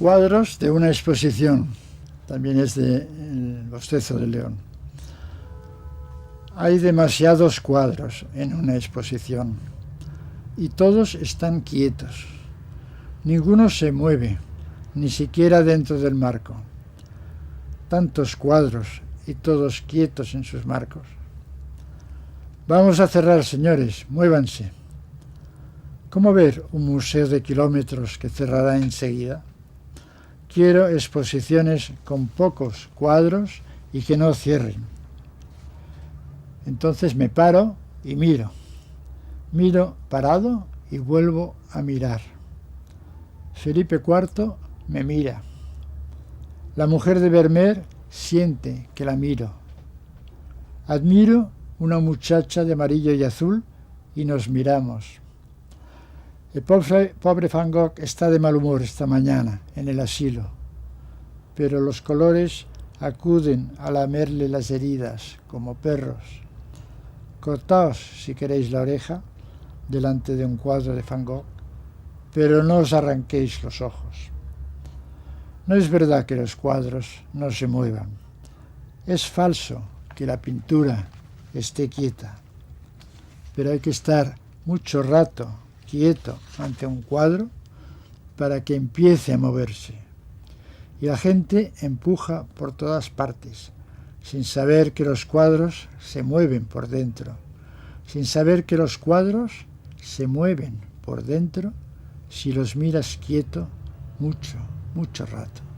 Cuadros de una exposición. También es de El Bostezo de León. Hay demasiados cuadros en una exposición y todos están quietos. Ninguno se mueve, ni siquiera dentro del marco. Tantos cuadros y todos quietos en sus marcos. Vamos a cerrar, señores, muévanse. ¿Cómo ver un museo de kilómetros que cerrará enseguida? Quiero exposiciones con pocos cuadros y que no cierren. Entonces me paro y miro. Miro parado y vuelvo a mirar. Felipe IV me mira. La mujer de Vermeer siente que la miro. Admiro una muchacha de amarillo y azul y nos miramos. El pobre Van Gogh está de mal humor esta mañana en el asilo, pero los colores acuden a lamerle las heridas como perros. Cortaos, si queréis, la oreja delante de un cuadro de Van Gogh, pero no os arranquéis los ojos. No es verdad que los cuadros no se muevan. Es falso que la pintura esté quieta, pero hay que estar mucho rato quieto ante un cuadro para que empiece a moverse. Y la gente empuja por todas partes, sin saber que los cuadros se mueven por dentro, sin saber que los cuadros se mueven por dentro si los miras quieto mucho rato.